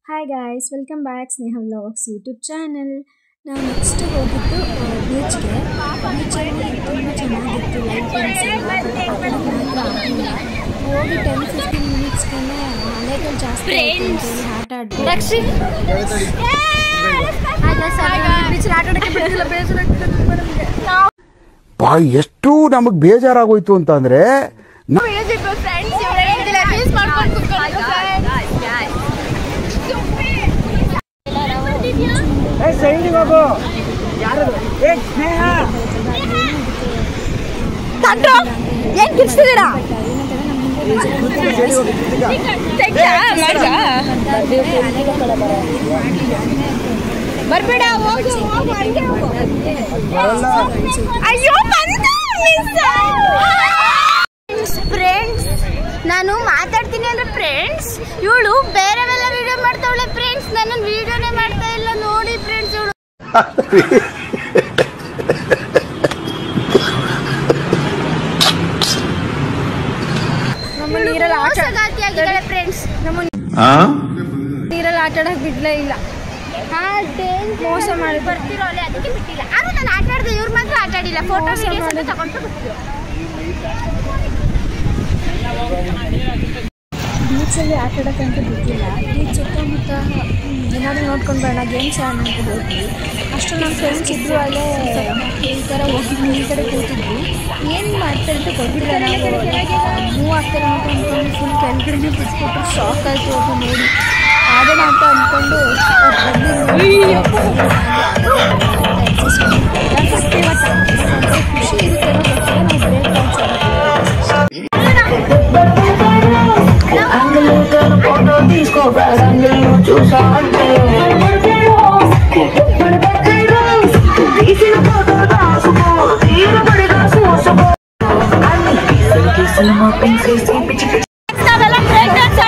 Hi guys, welcome back ಸ್ನೇಹ vlogs YouTube channel. ನಾವು next ಹೋಗಿದ್ದು ಬೀಚ್ಗೆ. ಬೀಚಲ್ಲಿ ತುಂಬ ಚೆನ್ನಾಗಿತ್ತು. ಲೈಟಿಂಗ್ಸ್ ಹೋಗಿ 10-15 ಮಿನಿಟ್ಸ್ಗೆ ಅಲೆಗಳು ಜಾಸ್ತಿ ಆಟ ಆಡ್ಬೋದು. ಎಷ್ಟು ನಮಗೆ ಬೇಜಾರಾಗೋಯ್ತು ಅಂತಂದ್ರೆ ಏನ್ ಕಿರ್ಸ್ತಿದ್ದೀರಾ? ಬರ್ಬೇಡ, ಅಯ್ಯೋ ಫ್ರೆಂಡ್ಸ್, ನಾನು ಮಾತಾಡ್ತೀನಿ ಅಂದ್ರೆ ಫ್ರೆಂಡ್ಸ್, ಇವಳು ಬೇರೆವೆಲ್ಲ ವಿಡಿಯೋ ಮಾಡ್ತಾವಳೆ ಫ್ರೆಂಡ್ಸ್. ನನ್ನ ವಿಡಿಯೋನೇ ಮಾಡ್ತಾ ಇಲ್ಲ ನೋಡಿ ಫ್ರೆಂಡ್ಸ್. ಇವಳು ನೀರಲ್ಲಿ ಆಟ ಫ್ರೆಂಡ್ಸ್, ನಮ್ಮ ನೀರಲ್ಲಿ ಆಟ ಆಡಕ್ ಬಿಡ್ಲೇ ಇಲ್ಲ. ಮೋಸ ಮಾಡಿ ಬರ್ತಿರೋ ಅದಕ್ಕೆ ಬಿಟ್ಟಿಲ್ಲ. ಆದ್ರೆ ನಾನು ಆಟ ಆಡಿದೆ, ಇವ್ರು ಮಾತ್ರ ಆಟ ಆಡಿಲ್ಲ. ಫೋಟೋ ವಿಡಿಯೋಸ್ ತಗೊಂಡು ಬೀಚಲ್ಲಿ ಆಟ ಆಡೋಕ್ಕಂತೂ ಬಿಟ್ಟಿಲ್ಲ. ಬೀಚ್ ಸುತ್ತಮುತ್ತ ಏನಾದರೂ ನೋಡ್ಕೊಂಡು ಬರೋಣ, ಗೇಮ್ಸ್ ಆಡೋಣ ಅಂತ ಹೋದ್ವಿ. ಅಷ್ಟು ನಮ್ಮ ಫ್ರೆಂಡ್ಸ್ ಇದ್ದರು. ಅಲ್ಲೇ ಈ ಥರ ಹೋಗಿದ್ವಿ, ಈ ಕಡೆ ಕೂತಿದ್ವಿ. ಏನು ಮಾಡ್ತಾರೆ ಅಂತ ಗೊತ್ತಿಲ್ಲ. ನಾವು ಮೂವ್ ಆಗ್ತಾರೆ ಅಂತ ಅಂದ್ಕೊಂಡು ಫುಲ್ ಕೆಳಗಡೆ ಬಿಟ್ಬಿಟ್ಟು ಶಾಕ್ ಆಯಿತು ಅವ್ರು ನೋಡಿ. ಆಗೋಣ ಅಂತ ಅಂದ್ಕೊಂಡು ಖುಷಿ ಇರುತ್ತೆ ನಾವು ಬ್ರೇಕ್ ಡ್ಯಾನ್ಸ್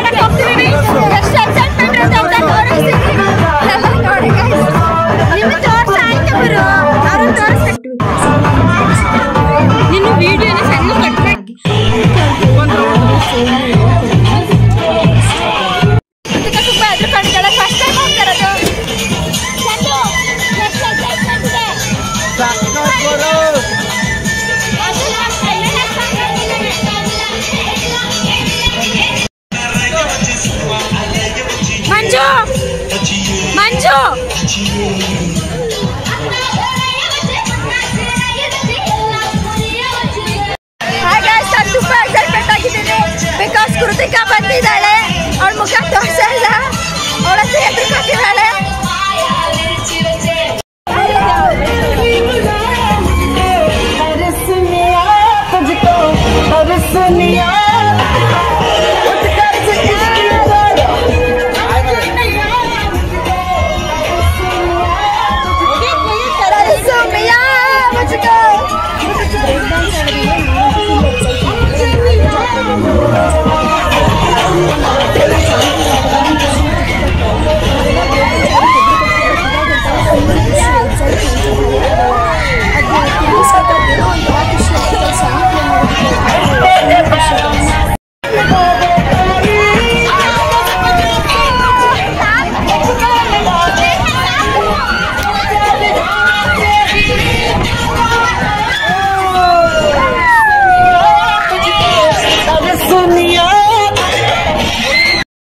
ಮಂಜು ತುಂಬಾ ಎಕ್ಸೈಟ್ಮೆಂಟ್ ಆಗಿದ್ದೀನಿ. ಬಿಕಾಸ್ ಕೃತಿಕಾ ಬಂದಿದ್ದಾಳೆ, ಅವಳ ಮುಖ ತೋರಿಸಲ್ಲ, ಅವಳ ಹೆದರ್ಕೊತಿದ್ದಾಳೆ.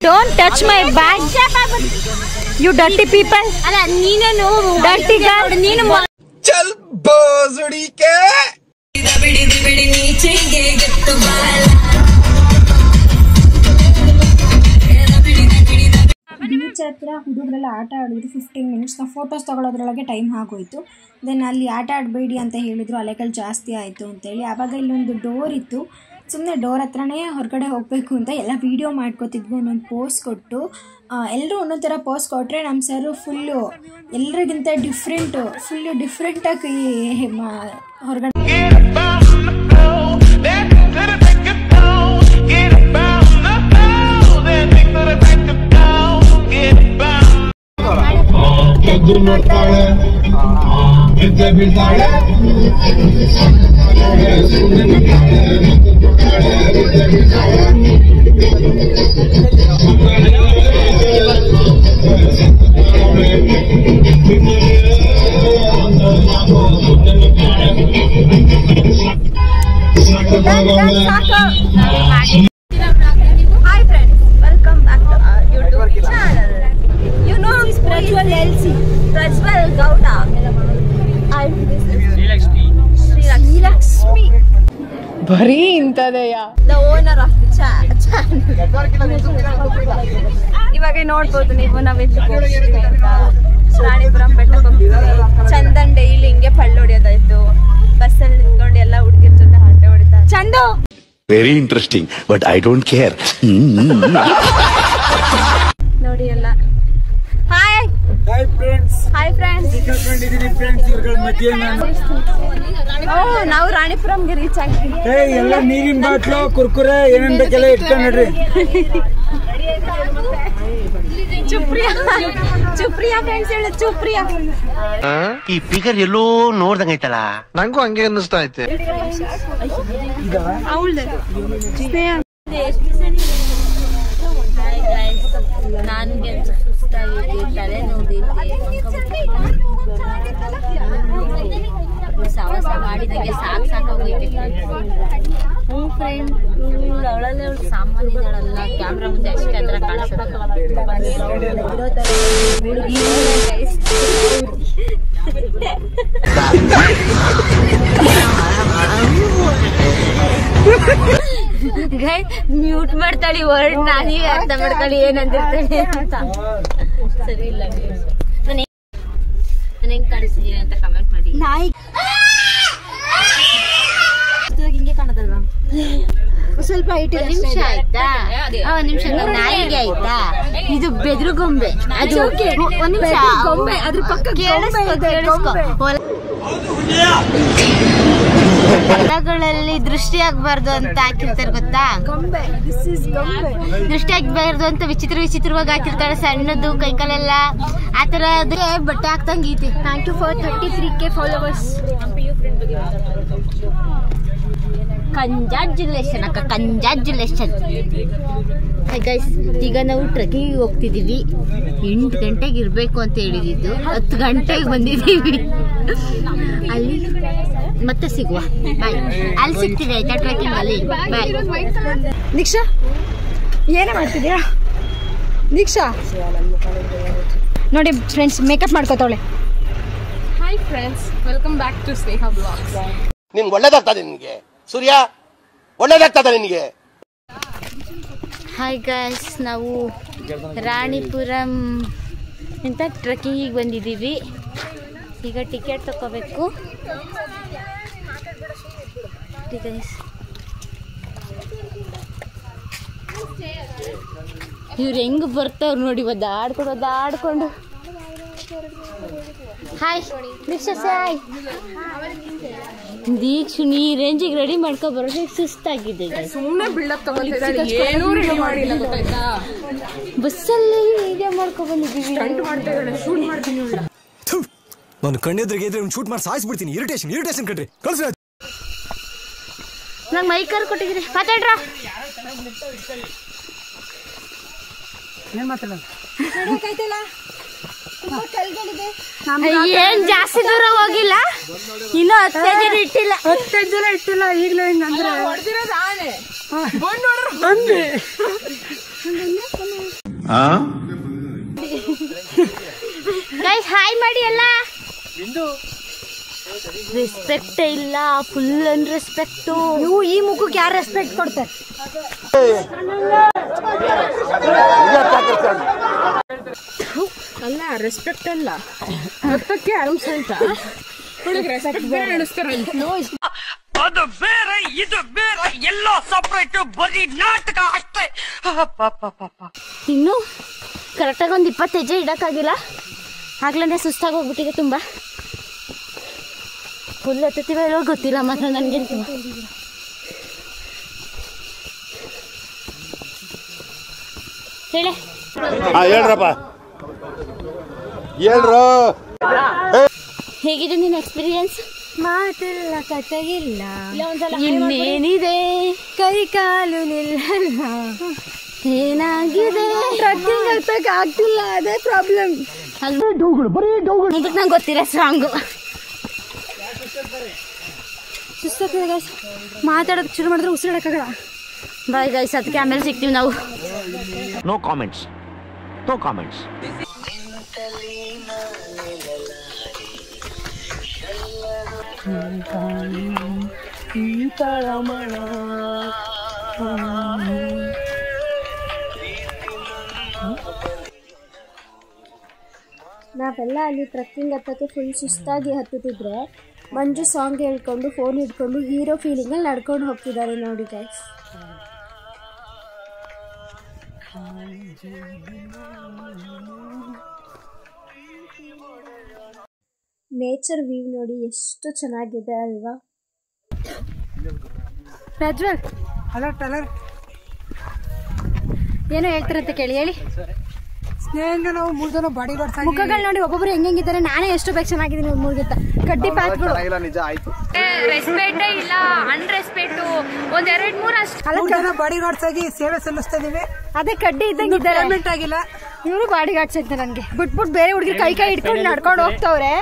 Don't touch my bag, you dirty people. ಅಲ್ಲ ನೀನೇನು dirty girl. ನೀನು ಚಲ್ ಬೋಸಡಿ ಕೆ ಬಿಡಿ ನೀಚೆಗೆ ಗೆತ್ತು ಬಾಲ. ಬೀಚ್ ಹತ್ರ ಹುಡುಗರೆಲ್ಲ ಆಟ ಆಡಿದ್ರು 15 ಮಿನಿಟ್ಸ್. ನಾವು ಫೋಟೋಸ್ ತೊಗೊಳೋದ್ರೊಳಗೆ ಟೈಮ್ ಆಗೋಯ್ತು. ದೆನ್ ಅಲ್ಲಿ ಆಟ ಆಡಬೇಡಿ ಅಂತ ಹೇಳಿದ್ರು, ಅಲೆಗಳು ಜಾಸ್ತಿ ಆಯಿತು ಅಂತೇಳಿ. ಆವಾಗ ಇಲ್ಲೊಂದು ಡೋರ್ ಇತ್ತು, ಸುಮ್ಮನೆ ಡೋರ್ ಹತ್ರನೇ ಹೊರಗಡೆ ಹೋಗಬೇಕು ಅಂತ ಎಲ್ಲ ವೀಡಿಯೋ ಮಾಡ್ಕೋತಿದ್ವಿ. ಒಂದೊಂದು ಪೋಸ್ ಕೊಟ್ಟು ಎಲ್ಲರೂ ಒಂದೊಂದು ಥರ ಪೋಸ್ ಕೊಟ್ಟರೆ ನಮ್ಮ ಸರು ಫುಲ್ಲು ಎಲ್ರಿಗಿಂತ ಫುಲ್ಲು ಡಿಫ್ರೆಂಟಾಗಿ ಹೊರಗಡೆ hi friends, welcome back to our YouTube channel. You know Prajwal ಎಲ್ಸಿ, ಪ್ರಜ್ವಲ್ ಗೌಡ, ಶ್ರೀಲಕ್ಷ್ಮಿ ಬರೀ ಇಂಥದೆಯ the owner of the channel. ಇವಾಗ ನೋಡ್ಬೋದು ನೀವು ನಾವೆಲ್ಲಿ ಹೋಗ್ತೀವಿ ಅಂತ. ರಾಣಿಪುರಂ ಬೆಟ್ಟಕ್ಕೆ ಹೋಗ್ತೀವಿ. ಚಂದನ್ ಡೈಲಿ ಹಿಂಗೆ ಪಳ್ಳು ಹೊಡಿಯೋದಾಯ್ತು. ಬಸ್ಸಲ್ಲಿ ನಿಂತ್ಕೊಂಡು ಎಲ್ಲ ಹುಡುಗಿರ ಜೊತೆ ಹರಟೆ ಹೊಡಿತಾರೆ. Chandu very interesting but I don't care. ನೋಡಿ ಎಲ್ಲ. Hi hi friends. ನಾವು ರಾಣಿಪುರಂಗೆ ರೀಚ್ ಆಗಿದ್ದೀವಿ. ಎಲ್ಲ ನೀರಿನ ಬಾಟ್ಲು ಕುರ್ಕುರೆ ಏನೇನ್ ಬೇಕೆಲ್ಲ ಇಟ್ಕೊಂಡು ನೋಡ್ರಿ. ಚುಪ್ರಿಯಾ ಫ್ರೆಂಡ್ಸ್ ಹೇಳಿ. ಚುಪ್ರಿಯಾ ಈ ಫಿಗರ್ ಎಲ್ಲೋ ನೋಡ್ದಂಗೈತಲ್ಲ, ನಂಗೂ ಹಂಗೆ ಅನ್ನಿಸ್ತಾ ಐತೆ. ನನ್ಗೆ ಸುಸ್ತಾಗಿದೆ, ತಲೆ ನೋಡೈತೆ, ಸಾವಾಸ ಮಾಡಿ ನಂಗೆ ಸಾಕಾಗೋಗೈತೆ. ಹ್ಞೂ ಫ್ರೆಂಡ್, ಅವಳಲ್ಲೇ ಅವಳು ಸಾಮಾನ್ಯ ಇದ್ದಾಳಲ್ಲ, ಕ್ಯಾಮ್ರಾ ಮುಂದೆ ಅಷ್ಟೇ ಆ ಥರ ಕಾಣಿಸೋದು. ಮ್ಯೂಟ್ ಮಾಡ್ತಾಳಿ ವರ್ಡ್, ನಾನೀಗ ಅರ್ಥ ಮಾಡ್ಕೊಳ್ಳಿ ಏನಂದಿರ್ತಾಳೆ ಅಂತ. ಸರಿ ಇಲ್ಲ, ನಾನು ಹೆಂಗ್ ಕಾಣಿಸ್ತಿದ್ದೀನಿ ಅಂತ ಕಮೆಂಟ್ ಮಾಡಿ. ನಾಯಿ ಹಿಂಗೆ ಕಾಣೋದಲ್ವಾ? ಸ್ವಲ್ಪ ನಿಮಿಷ ಆಯ್ತಾ? ಒಂದ್ ನಿಮಿಷ. ನಾಯಿಗೆ ಆಯ್ತಾ? ಇದು ಬೆದ್ರು ಗೊಂಬೆ. ಅದು ಒಂದ್ ನಿಮಿಷ, ಗೊಂಬೆ ಅದ್ರ ಪಕ್ಕ ಹೊಲಗಳಲ್ಲಿ ದೃಷ್ಟಿ ಆಗ್ಬಾರ್ದು ಅಂತ ಹಾಕಿರ್ತಾರೆ ಗೊತ್ತಾ? ದೃಷ್ಟಿ ಆಗ್ಬಾರ್ದು ಅಂತ ವಿಚಿತ್ರವಾಗಿ ಹಾಕಿರ್ತಾರೆ. ಸಣ್ಣದು ಕೈಕಾಲೆಲ್ಲ ಆತರ ಬಟ್ಟೆ ಹಾಕ್ತಂಗೈತಿ. Thank you for 33K followers. Congratulation ಅಕ್ಕ, ಕಂಜಾಜುಲೇಷನ್. ಗೈಸ್, ಈಗ ನಾವು ಟ್ರೆಕ್ಕಿಂಗ್ ಹೋಗ್ತಿದ್ದೀವಿ. 8 ಗಂಟೆಗೆ ಇರಬೇಕು ಅಂತ ಹೇಳಿದ್ದು, 10 ಗಂಟೆಗೆ ಬಂದಿದ್ದೀವಿ. ಅಲ್ಲಿ ಮತ್ತೆ ಸಿಗುವ. ಬಾಯ್. ಅಲ್ಲಿ ಸಿಗ್ತೀವಿ ಆಯ್ತಾ ಟ್ರೆಕ್ಕಿಂಗ್ ಅಲ್ಲಿ. ಬಾಯ್. ದೀಕ್ಷಾ ಏನೇ ಮಾಡ್ತಿದ್ಯಾ? ದೀಕ್ಷಾ ನೋಡಿ ಫ್ರೆಂಡ್ಸ್, ಮೇಕಪ್ ಮಾಡ್ಕೋತಾಳೆ. Hi friends, welcome back to Sneha blogs. ನಿನ್ಗೆ ಒಳ್ಳೇದಾಗ್ತದೆ, ನಿನ್ಗೆ ಸೂರ್ಯ ಒಳ್ಳೇದಾಗ್ತದೆ ನಿನ್ಗೆ. ಹಾಯ್ ಗೈಸ್, ನಾವು ರಾಣಿಪುರಂ ಅಂತ ಟ್ರೆಕ್ಕಿಂಗಿಗೆ ಬಂದಿದ್ದೀವಿ. ಈಗ ಟಿಕೆಟ್ ತಗೋಬೇಕು. ಇವ್ರು ಹೆಂಗ್ ಬರ್ತಾವ್ರು ನೋಡಿ, ಒದ್ದಾಡ್ಕೊಂಡು. ಹಾಯ್ ದೀಕ್ಷಾ, ಹಾಯ್. ದೀಕ್ಷು ನೀ ರೇಂಜಿಗೆ ರೆಡಿ ಮಾಡ್ಕೊ ಬರೋಕೆ ಸುಸ್ತಾಗಿದೆ. ಸುಮ್ಮನೆ ಬಿಲ್ಡಪ್ ತಗೊಂಡಿದ್ದಾರೆ, ಏನೂ ರೆಡಿ ಮಾಡಿಲ್ಲ ಗೊತ್ತಾಯ್ತಾ? ಬಸ್ಸಲ್ಲಿ ವಿಡಿಯೋ ಮಾಡ್ಕೊ ಬಂದಿದ್ದೀವಿ. ಶೂಟ್ ಮಾಡ್ತೀನಿ. ನಾನು ಕಣ್ಣೆದ್ರಿಗೆ ಇದ್ರೆ ಒಂದು ಶೂಟ್ ಮಾಡಿ ಸಾಯಿಸ್ಬಿಡ್ತೀನಿ. ಇರಿಟೇಷನ್ ಕಣ್ರಿ, ಕಳ್ಸಿ. ನಂಗೆ ಮೈಕರ್ ಕೊಟ್ಟಿದ್ದೀರಿ, ಮಾತಾಡ್ರ. ಏನ್ ಜಾಸ್ತಿ ದೂರ ಹೋಗಿಲ್ಲ, ಇನ್ನು 15 ಜನ ಇಟ್ಟಿಲ್ಲ. 15 ಜನ ಇಟ್ಟಿಲ್ಲ. ಈಗಲೂ ಹಿಂಗಂದ್ರೆ ಗೈಸ್ ಹಾಯ್ ಮಾಡಿ ಎಲ್ಲ. ರೆಸ್ಪೆಕ್ಟ್ ಇಲ್ಲ, ಫುಲ್ ಅನ್ರೆಸ್ಪೆಕ್ಟು. ನೀವು ಈ ಮುಖಕ್ಕೆ ಯಾರು ರೆಸ್ಪೆಕ್ಟ್ ಕೊಡ್ತಾರೆ? ಅಲ್ಲ, ರೆಸ್ಪೆಕ್ಟ್ ಅಲ್ಲ, ರಕ್ತಕ್ಕೆ ಅನುಸಂತ ರೆಸ್ಪೆಕ್ಟ್ ಬೇರೆ ನಡೆಸ್ತಾರಂತ. ಅದು ಬೇರೆ ಇದು ಬೇರೆ, ಎಲ್ಲೋ ಸಪ್ರೇಟ್, ಬರೀ ನಾಟಕ ಅಷ್ಟೇ. ಇನ್ನು ಕರೆಕ್ಟಾಗಿ ಒಂದು 20 ಹೆಜ್ಜೆ ಇಡಕ್ಕಾಗಿಲ್ಲ. ಆಗ್ಲೇ ಸುಸ್ತಾಗಿ ಹೋಗ್ಬಿಟ್ಟಿದೆ ತುಂಬ. ಫುಲ್ ಹತ್ತುತ್ತೀವಲ್ಲೋ ಗೊತ್ತಿಲ್ಲ ಮಾತ್ರ ನನಗೆ. ಹೇಳಿ. ಹೇಳ್ರಪ್ಪ, ಹೇಳ್ರು. ಹೇಗಿದೆ ನಿನ್ನ ಎಕ್ಸ್ಪೀರಿಯನ್ಸ್? ಮಾತಿಲ್ಲ, ಕಥೆಯಿಲ್ಲ, ಇನ್ನೇನಿದೆ, ಕೈ ಕಾಲು ನಿಲ್ಲಲ್ಲ. ಏನಾಗಿದೆ? ಟ್ರೆಕ್ಕಿಂಗ್ ಹತ್ತಕ್ಕೆ ಆಗ್ತಿಲ್ಲ, ಅದೇ ಪ್ರಾಬ್ಲಮ್. ಇದಕ್ಕೆ ನಂಗೆ ಗೊತ್ತಿಲ್ಲ ಸಾಂಗು. ಸುಸ್ತಾಗ್ತದೆ ಗೈಸ್. ಮಾತಾಡೋಕೆ ಶುರು ಮಾಡಿದ್ರೆ ಉಸಿರಾಡಕ್ಕಾಗಲ್ಲ. ಬಾಯ್ ಗೈಸ್, ಅದಕ್ಕೆ ಆಮೇಲೆ ಸಿಗ್ತೀವಿ ನಾವು. No comments, no comments. ನಾವೆಲ್ಲ ಅಲ್ಲಿ ಟ್ರೆಕ್ಕಿಂಗ್ ಹತ್ತಕ್ಕೆ ಫುಲ್ ಸುಸ್ತಾಗಿ ಹತ್ತುತ್ತಿದ್ರೆ ಮಂಜು ಸಾಂಗ್ ಹೇಳ್ಕೊಂಡು ಫೋನ್ ಹಿಡ್ಕೊಂಡು ಹೀರೋ ಫೀಲಿಂಗಲ್ಲಿ ನಡ್ಕೊಂಡು ಹೋಗ್ತಿದ್ದಾರೆ ನೋಡಿ ಗೈಸ್. ನೇಚರ್ ವ್ಯೂ ನೋಡಿ ಎಷ್ಟು ಚೆನ್ನಾಗಿದೆ ಅಲ್ವಾ. ಪ್ರಜ್ವಲ್ ಏನೋ ಹೇಳ್ತಾರಂತೆ ಕೇಳಿ, ಹೇಳಿ. ನಾವು 3 ಜನ ಬಾಡಿ ಗಾರ್ಡ್ಸ್ ಮುಖಗಳು ನೋಡಿ ಒಬ್ಬೊಬ್ರು ಹೆಂಗಿದ್ದಾರೆ. ನಾನೇ ಎಷ್ಟು ಬೇಕು ಚೆನ್ನಾಗಿದ್ದೀನಿ 3ಗಿಂತ. ಕಡ್ಡಿ ಪ್ಯಾಚ್ಗಳು ನಿಜ ಆಯ್ತು. ರೆಸ್ಪೆಕ್ಟೇ ಇಲ್ಲ, ಅನ್ರೆಸ್ಪೆಕ್ಟ್. ಒಂದ್ 2-3 ಅಷ್ಟು ಬಾಡಿ ಗಾರ್ಡ್ಸ್ ಆಗಿ ಸೇವೆ ಸಲ್ಲಿಸ್ತಾ ಇದೀವಿ. ಅದೇ ಕಡ್ಡಿ ಇದ್ದಂಗಿದ್ದಾರೆ. ಪೇಮೆಂಟ್ ಆಗಿಲ್ಲ. ಇವರು ಬಾಡಿ ಗಾರ್ಡ್ಸ್ ಅಂತ ನನ್ಗೆ ಬಿಟ್ಬಿಟ್ಟು ಬೇರೆ ಹುಡುಗಿ ಕೈ ಹಿಡ್ಕೊಂಡು ನಡ್ಕೊಂಡು ಹೋಗ್ತವ್ರೆ.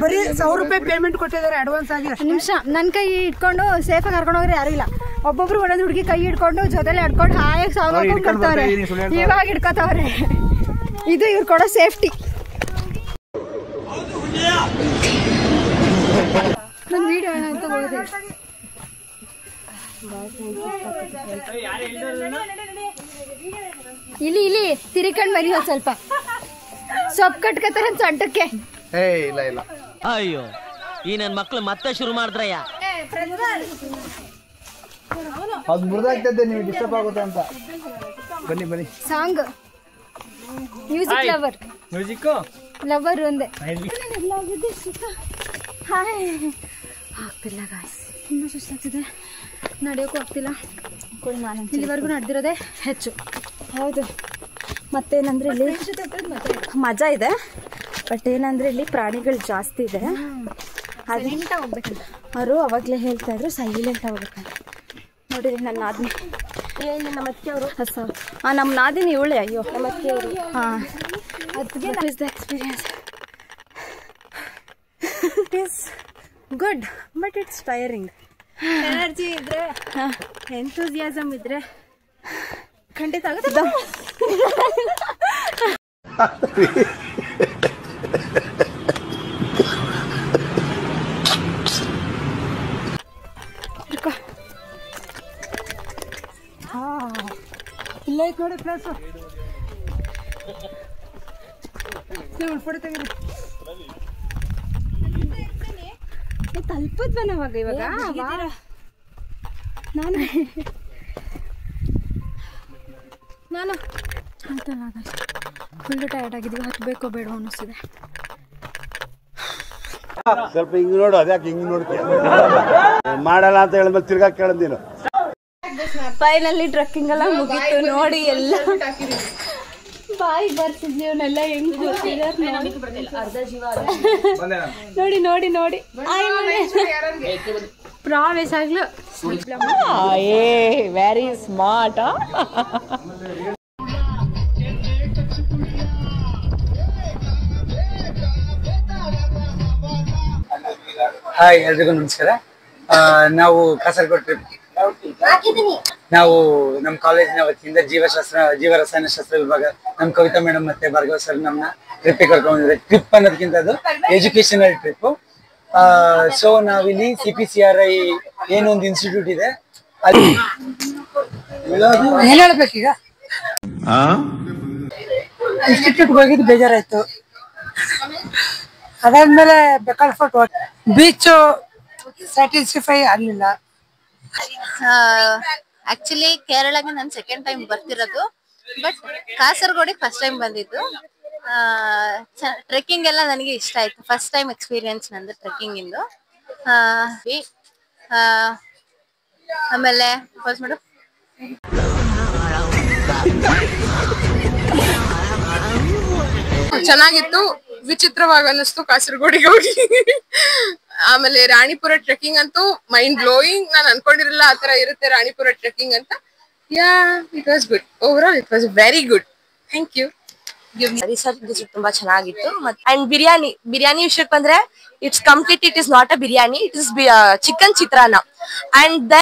ಬರೀ 1,000 ರೂಪಾಯಿ ಪೇಮೆಂಟ್ ಕೊಟ್ಟಿದ್ದಾರೆ ಅಡ್ವಾನ್ಸ್ ಆಗಿ. ನಿಮಿಷ ನನ್ನ ಕೈ ಹಿಡ್ಕೊಂಡು ಸೇಫಾಗಿ ಕರ್ಕೊಂಡು ಹೋಗ್ರೆ ಯಾರು ಇಲ್ಲ. ಒಬ್ಬೊಬ್ರು ಒಂದೊಂದು ಹುಡುಗಿ ಕೈ ಹಿಡ್ಕೊಂಡು ಜೊತೆಲಿ ಹಿಡ್ಕೊಂಡು ಹಾಯಾಗಿ ಸಾಂಗ್ ಕೊಡ್ತಾವ್ರೆ. ಇವಾಗ ಹಿಡ್ಕೋತಾವ್ರೆ. ಇದು ಇವ್ರು ಕೊಡೋ ಸೇಫ್ಟಿ. ನನ್ನ ವಿಡಿಯೋ ಏನಂತ ಹೋಗಿದೆ. ಇಲ್ಲಿ ತಿರ್ಕೊಂಡು ಬರೀ ಸ್ವಲ್ಪ ಸೊಪ್ಪು ಕಟ್ಕತಾರೆ ಸೊಂಟಕ್ಕೆ. ಇಲ್ಲ ಅಯ್ಯೋ, ಈ ನನ್ ಮಕ್ಳು ಮತ್ತೆ ಶುರು ಮಾಡಿದ್ರಯ್ಯ. ಅದು ಮುರಿದಾಗ್ತದೆ, ನೀವು ಡಿಸ್ಟರ್ಬ್ ಆಗುತ್ತೆ ಅಂತ. ಬನ್ನಿ ಸಾಂಗ್ ಮ್ಯೂಸಿಕ್ ಲವರ್ ಒಂದೇ ಆಗ್ತಿಲ್ಲ ಗಾಯ್ಸ್. ತುಂಬ ಸುಸ್ತಾಗ್ತಿದೆ, ನಡೆಯೋಕ್ಕೂ ಆಗ್ತಿಲ್ಲ. ಇಲ್ಲಿವರೆಗೂ ನಡೆದಿರೋದೇ ಹೆಚ್ಚು. ಹೌದು. ಮತ್ತೇನಂದ್ರೆ ಇಲ್ಲಿ ಮಜಾ ಇದೆ, ಬಟ್ ಏನಂದ್ರೆ ಇಲ್ಲಿ ಪ್ರಾಣಿಗಳು ಜಾಸ್ತಿ ಇದೆ. ಸೈಲೆಂಟಾಗಿ ಹೋಗ್ಬೇಕಂತ ಅವರು ಅವಾಗಲೇ ಹೇಳ್ತಾ ಇದ್ರು, ಸೈಲೆಂಟ್ ಹೋಗ್ಬೇಕಂತ. ನೋಡಿರಿ ನನ್ನ ನಾದಿನಿ, ನಮ್ಮ ಅತ್ತಿಯವರು ನಮ್ಮ ನಾದಿನಿ ಇವಳೆ. ಅಯ್ಯೋ ನಮ್ಮ ಅತ್ತಿಯವರು. ಹಾಂ, ಅದಕ್ಕೆ is the experience. It is good but it's tiring. Energy ಇದ್ರೆ, ಎಂಥೂಸಿಯಾಸಮ್ ಇದ್ರೆ ಖಂಡಿತ ಆಗುತ್ತೆ. ಇಲ್ಲ ನೋಡಿ ಪ್ಲೇಸ್ ತಲುಪಿದ್ವ ನಾವಾಗ. ಇವಾಗ ನಾನು ಅಂತಲ್ಲ ಫುಲ್ ಟಯರ್ಡ್ ಆಗಿದ್ದೀವಿ. ಹತ್ತಬೇಕೋ ಬೇಡ ಅನ್ನಿಸ್ತಿದೆ. ಸ್ವಲ್ಪ ಹಿಂಗ್ ನೋಡು, ಅದ್ಯಾಕೆ ಹಿಂಗ್ ನೋಡ್ತೀಯ? ಮಾಡಲ್ಲ ಅಂತ ಹೇಳಿದ್ಮೇಲೆ ತಿರ್ಗಾ ಕೇಳದ್ ನೀನು. ಫೈನಲಿ ಟ್ರೆಕ್ಕಿಂಗ್ ಎಲ್ಲ ಮುಗೀತು ನೋಡಿ. ಎಲ್ಲ ಬಾಯಿ ಬರ್ತಿದ್ವಿ ಅವನ್ನೆಲ್ಲ ಹೆಂಗ್ ನೋಡಿ ಪ್ರಾಮಿಸ್ ಆಗ್ಲು ವೆರಿ ಸ್ಮಾರ್ಟ್. ಹಾಯ್, ಎಲ್ರಿಗೂ ನಮಸ್ಕಾರ. ನಾವು ಕಾಸರಗೋಡು ಟ್ರಿಪ್, ನಾವು ನಮ್ಮ ಕಾಲೇಜಿನ ವತಿಯಿಂದ ಜೀವರಸಾಯನ ಶಾಸ್ತ್ರ ವಿಭಾಗ ನಮ್ಮ ಕವಿತಾ ಮೇಡಮ್ ಮತ್ತೆ ಭಾರ್ಗವ ಸರ್ ನಮ್ಮನ್ನ ಟ್ರಿಪ್ಪಿಗೆ ಕರ್ಕೊಂಡಿದ್ದಾರೆ. ಟ್ರಿಪ್ ಅನ್ನೋದಕ್ಕಿಂತ ಅದು ಎಜುಕೇಶನಲ್ ಟ್ರಿಪ್. ಸೊ ನಾವಿಲ್ಲಿ CPCRI ಏನೋ ಒಂದು ಇನ್ಸ್ಟಿಟ್ಯೂಟ್ ಇದೆ, ಅಲ್ಲಿ ಏನ್ ಹೇಳ್ಬೇಕೀಗ. ಇನ್ಸ್ಟಿಟ್ಯೂಟ್ ಹೋಗಿದ್ದು ಬೇಜಾರಾಯ್ತು. ಅದಾದ್ಮೇಲೆ ಬೆಕಾಲ್ ಫೋರ್ಟ್ ಬೀಚ್ ಸ್ಯಾಟಿಸ್ಫೈ ಆಗ್ಲಿಲ್ಲ. ಆಕ್ಚುಲಿ ಕೇರಳಗೆ ನಾನು ಸೆಕೆಂಡ್ ಟೈಮ್ ಬರ್ತಿರೋದು, ಬಟ್ ಕಾಸರಗೋಡಿಗೆ ಫಸ್ಟ್ ಟೈಮ್ ಬಂದಿದ್ದು. ಟ್ರೆಕ್ಕಿಂಗ್ ಎಲ್ಲ ನನಗೆ ಇಷ್ಟ ಆಯ್ತು. ಫಸ್ಟ್ ಟೈಮ್ ಎಕ್ಸ್ಪೀರಿಯನ್ಸ್ ನಂದು ಟ್ರೆಕ್ಕಿಂಗ್ ಇಂದು. ಆಮೇಲೆ ಮೇಡಮ್ ಚೆನ್ನಾಗಿತ್ತು, ವಿಚಿತ್ರವಾಗಿ ಅನ್ನಿಸ್ತು ಕಾಸರಗೋಡಿಗೆ ಹೋಗಿ. ಆಮೇಲೆ ರಾಣಿಪುರ ಟ್ರೆಕ್ಕಿಂಗ್ ಅಂತೂ ಮೈಂಡ್ ಬ್ಲೋಯಿಂಗ್. ನಾನು ಅನ್ಕೊಂಡಿರಲಿಲ್ಲ ಆತರ ಇರುತ್ತೆ ರಾಣಿಪುರ ಟ್ರೆಕ್ಕಿಂಗ್ ಅಂತ. Yeah, it was good. Over all it was very good. Thank you. Research ತುಂಬಾ ಚೆನ್ನಾಗಿತ್ತು. ಅಂಡ್ ಬಿರಿಯಾನಿ ವಿಷಯಕ್ಕೆ ಬಂದ್ರೆ it's complete, it is not a biryani, it is chicken chitranna. And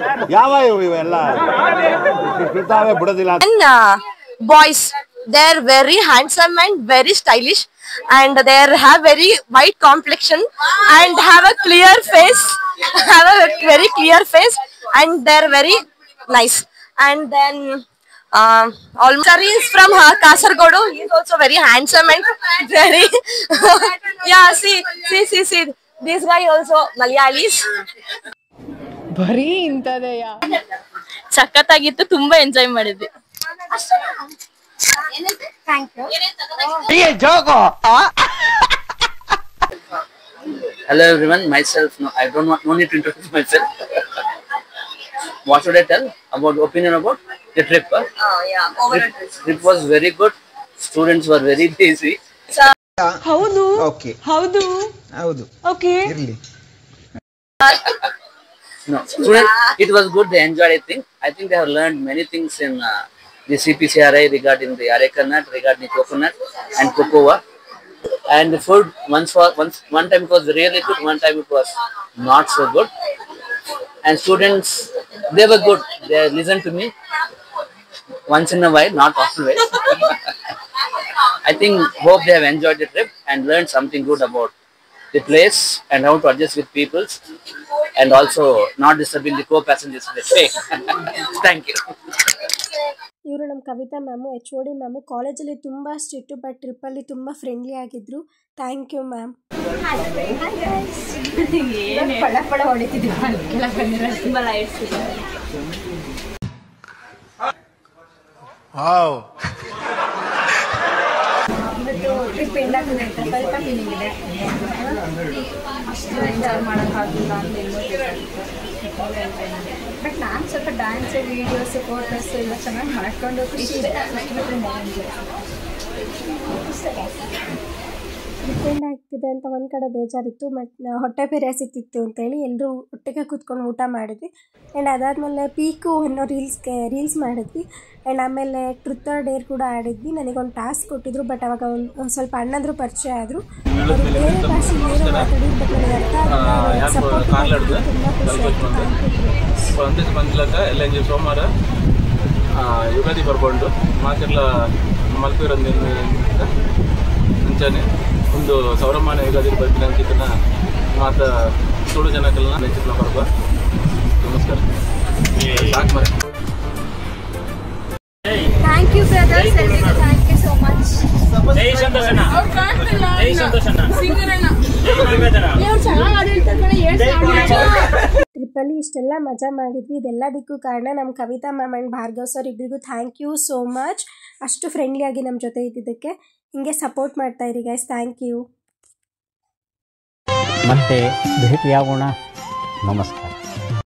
boys, they are very handsome and very stylish, and they have very white complexion and have a clear face, and they are very nice. And then sir is from Kasargodu. He is also very handsome and very yeah, see this guy also Malayalis. ಬರೀ ಇಂತದೆಯ ಸಖತ್ತಾಗಿತ್ತು, ತುಂಬಾ enjoy ಮಾಡಿದ್ವಿ. Thank you. Hello everyone, myself. No, I don't want. No need to introduce myself. What should I tell about opinion about the trip? Trip was very good. Students were very busy. ಹೌದು okay ಹೌದು ಹೌದು okay ಇರ್ಲಿ. No, students, it was good. They enjoyed. I think they have learned many things in the CPCRI regarding the areca nut, regarding coconut and cocoa. And the food, one time it was really good, one time it was not so good. And students, they were good. They listened to me once in a while, not always. I think, hope they have enjoyed the trip and learned something good about the place and how to adjust with people, and also not disturbing the co-passengers in the train. Thank you. ಇವರು ನಮ್ಮ Kavita ma'am, HOD ma'am. ಕಾಲೇಜಲ್ಲಿ ತುಂಬ strict, but ಟ್ರಿಪ್ಪಲ್ಲಿ ತುಂಬ friendly ಆಗಿದ್ರು. Thank you ma'am. ಪಳ ಹೊಡಿತಿದ್ವಿ ಕೆಳಗೆ ಬಂದಿರೋ ತುಂಬ ಲೈಟ್ಸ್. ಇವತ್ತು ಟ್ರಿಪ್ ಎಂಡ್ ಆಗ್ತದೆ ಅಂತ ಸ್ವಲ್ಪ ಫೀಲಿಂಗ್ ಇದೆ. ಅಷ್ಟು ಎಂಜಾಯ್ ಮಾಡೋಕ್ಕಾಗಿಲ್ಲ ಅಂತ ಬಟ್ ನಾನು ಸ್ವಲ್ಪ ಡ್ಯಾನ್ಸ್, ವೀಡಿಯೋಸ್, ಫೋಟೋಸ್ ಎಲ್ಲ ಚೆನ್ನಾಗಿ ಮಾಡ್ಕೊಂಡು ಖುಷಿ ಇದೆ. ಡಿಪೆಂಡ್ ಆಗ್ತಿದೆ ಅಂತ ಒಂದು ಕಡೆ ಬೇಜಾರಿತ್ತು, ಮತ್ತು ಹೊಟ್ಟೆ ಬೇರೆ ಸಿಕ್ತಿತ್ತು ಅಂತೇಳಿ ಎಲ್ಲರೂ ಒಟ್ಟಿಗೆ ಕೂತ್ಕೊಂಡು ಊಟ ಮಾಡಿದ್ವಿ. ಆ್ಯಂಡ್ ಅದಾದಮೇಲೆ ಪೀಕು ಅನ್ನೋ ರೀಲ್ಸ್ ಮಾಡಿದ್ವಿ. ಆ್ಯಂಡ್ ಆಮೇಲೆ ಟ್ರುತ್ ಆರ್ ಡೇರ್ ಕೂಡ ಆಡಿದ್ವಿ. ನನಗೊಂದು ಟಾಸ್ಕ್ ಕೊಟ್ಟಿದ್ರು, ಬಟ್ ಅವಾಗ ಒಂದು ಸ್ವಲ್ಪ ಅಣ್ಣಂದ್ರು ಪರಿಚಯ ಆದರು. ಅವರು ಬೇರೆ ಭಾಷೆ ಏನೋ ಮಾತಾಡಿದ್ರು, ಬಟ್ ನನಗೆ ಅರ್ಥ ಆಗಿಲ್ಲ. ಸಪೋರ್ಟ್ ತುಂಬ ಖುಷಿ ಆಯಿತು. ಸೋಮವಾರ ಯುಗಾದಿ ಬರ್ಕೊಂಡು ಮಾತೆಲ್ಲ ಮಲ್ಪಿರೋದ್ರಿಂದ ಮುಂಚೆನೆ ಒಂದು ಸೌರಮಾನ ಯುಗಾದಿ ಬರ್ತೀನಿ ಅಂತಿದ್ದನ್ನ ಮಾತ ಸುಳ್ಳು ಜನಕ್ಕೆಲ್ಲ ನೆಚ್ಚಿನ ಬರ್ಬ. ನಮಸ್ಕಾರ. ಸಾಕು ಮರೆ. ಥ್ಯಾಂಕ್ ಯು ಬ್ರದರ್ಸ್, ಎಲ್ರಿಗೂ ಥ್ಯಾಂಕ್ ಯು ಸೋ ಮಚ್. ಟ್ರಿಪ್ಪಲ್ಲಿ ಇಷ್ಟೆಲ್ಲ ಮಜಾ ಮಾಡಿದ್ವಿ. ಇದೆಲ್ಲದಕ್ಕೂ ಕಾರಣ ನಮ್ಮ Kavita ma'am and Bhargav sir ಇಬ್ಬರಿಗೂ ಥ್ಯಾಂಕ್ ಯು ಸೋ ಮಚ್. ಅಷ್ಟು ಫ್ರೆಂಡ್ಲಿಯಾಗಿ ನಮ್ಮ ಜೊತೆ ಇದ್ದಿದ್ದಕ್ಕೆ. ಹಿಂಗೆ ಸಪೋರ್ಟ್ ಮಾಡ್ತಾ ಇರಿ ಗೈಸ್. Thank you. ಮತ್ತೆ ಭೇಟಿಯಾಗೋಣ. ನಮಸ್ಕಾರ.